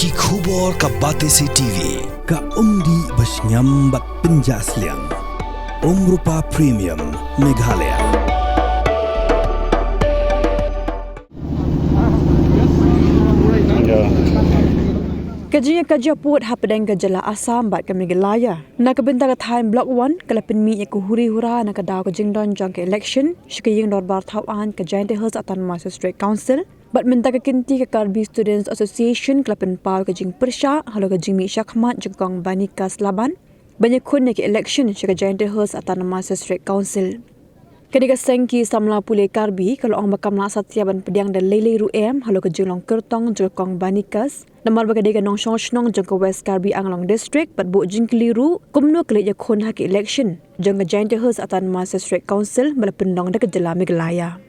Ki khubor ka Batesi TV. Ka umdi basnyambak penjaslian. Rupa Premium Meghalaya. Kerja puat hapadang kejala asam bat ke Meghalaya. Nak bentar time block 1 kala penmi ku huri-hura nak daw ke jingdon jang ke election shikaying dor bar thawan ke Giant Hills Autonomous District Council. Bat minta ke kinti ke Karbi Students Association kala penpau ke jing persya halo ke jing mi syakmat jengkong banikas laban. Banyak kun ke election shika Giant Hills Autonomous District Council. Ketika sengki samla pulih Karbi kalau orang bakam nak satya ban pediang dan lele ruem halo ke jenglong kertong jengkong banikas. Namar bagade nong song jengko West Karbi Anglong District bat bu jing keliru kumno kele yakun hak election jengko Giant Hills Autonomous District Council bala pendong dak jela Meghalaya.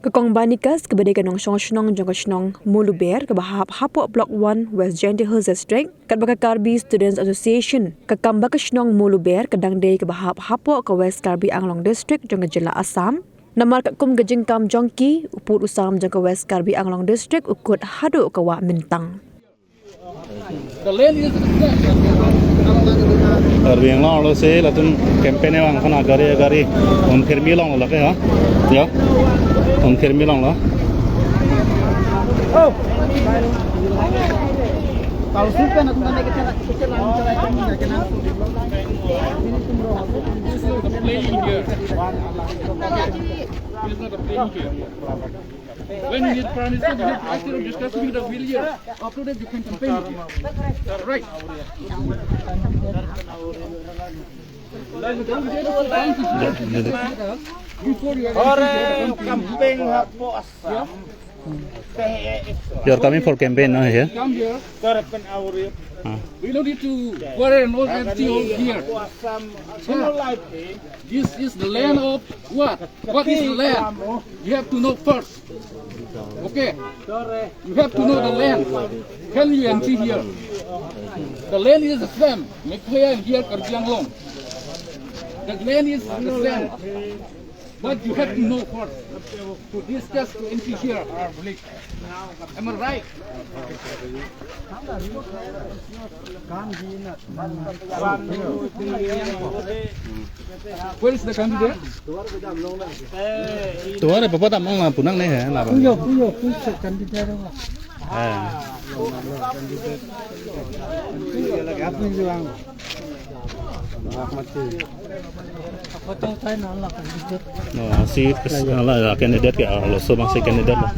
Kekong banikas kebade nong song jengko snong Muluber ke bahap hapok block 1 West Giant Hills District kat baka Karbi Students Association ke kamba ke snong Muluber kedang day ke bahap hapok ke West Karbi Anglong District jengko jela Assam. Namar kat kum gejing kam jongki uput usam jengko West Karbi Anglong District ukut hadu ke wak mintang. Karbi Anglong lo se latun campaign wang khana gari on khirmi long lo ke ha ya on khirmi long lo kalau suka nak mana kita kena playing here. It's not a playing here. When you need Prime Minister, you have to actually discuss with the village. After that, you can campaign with it. Right. Before you campaign hapo asam. you're coming for campaign no here come here, Karapan awri. we don't need to worry and all empty over here. Asam. Sino life. This is the land of what? What is the land? You have to know first. Okay. You have to know the land. Can you enter here? The land is the same. Meghalaya and here Karbianglong. The land is the same. But you have to know first to discuss to enter here. Am I right? Where is the candidate? tua re papa tamang la punang ne ha la ba Puyo candidate apa? Apa yang bilang? Potong saya nolak candidate. no si la candidate ke lo so bang se candidate lo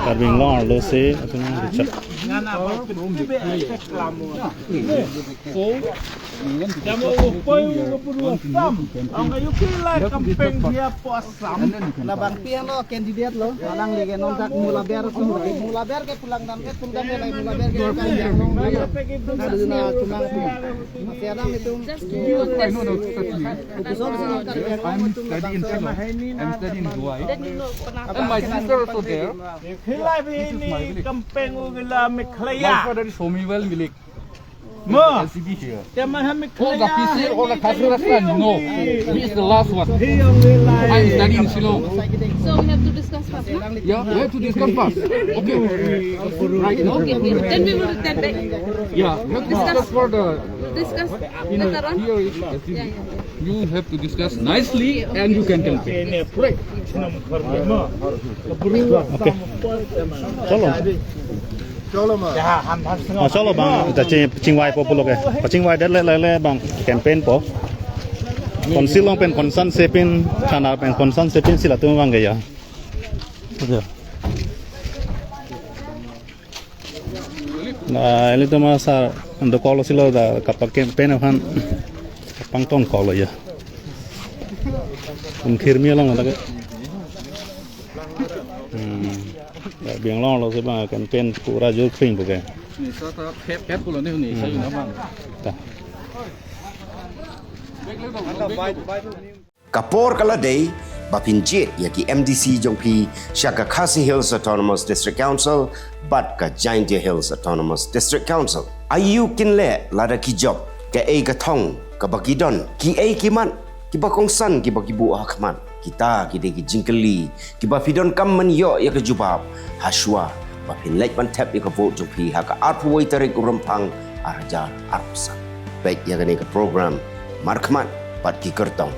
Karbi Anglong lo se atun richard Kamu upay keputusan. Ang kayo kilay campaign dia po asam. Labang piano candidate lo. Alang lagi nontak Mulaber ko. Mulaber ke pulang dan ke pulang lagi Mulaber ke kandang. Ada na tunang po. Masih ada itu. I know the Utusan sini I'm studying in Ceylon. I'm studying in Hawaii. And my sister also there. Kilay ini campaign ugila My Meghalaya. father is Homiwell Milik. Mo. LCD here. Tema All the Meghalaya. PC, all the Kasarastan, no. He is the last one. I'm studying in Ceylon. So we have to discuss first, no? Yeah, we have to discuss first. Okay. Right now. Okay. Then we will return back. Yeah, we have to discuss for the. Discuss You know, later on. here is LCD. You have to discuss nicely and you can campaign. Right. cholo cholo bang ta chingwai po pulo ke chingwai det le bang campaign po konsil long pen konsan sepin khana pen konsan sepin sila tu bang ge ya na ele to masa ando kolo silo da kapak campaign han pangtong kolo ya khirmi long ta ke biang long lo se ba campaign pura jur khring bo ke Ni sa khép pulo ni ni sa yun naman. ta Kapor kaladay bapinjit yaki MDC jongpi Shaka Khasi Hills Autonomous District Council bat ka Giant Hills Autonomous District Council ayu kinle lada ki job ke e ka thong ka bakidon ki e kiman ki bakongsan ki bakibu akman kita ki de ki jingkeli ki bafidon kam man yo ya ke jubab haswa bapin lek ban tap ika vote jong pi haka arpuwai tarik urumpang arajar arpsa. Baik ya ke program markman pat ki kertong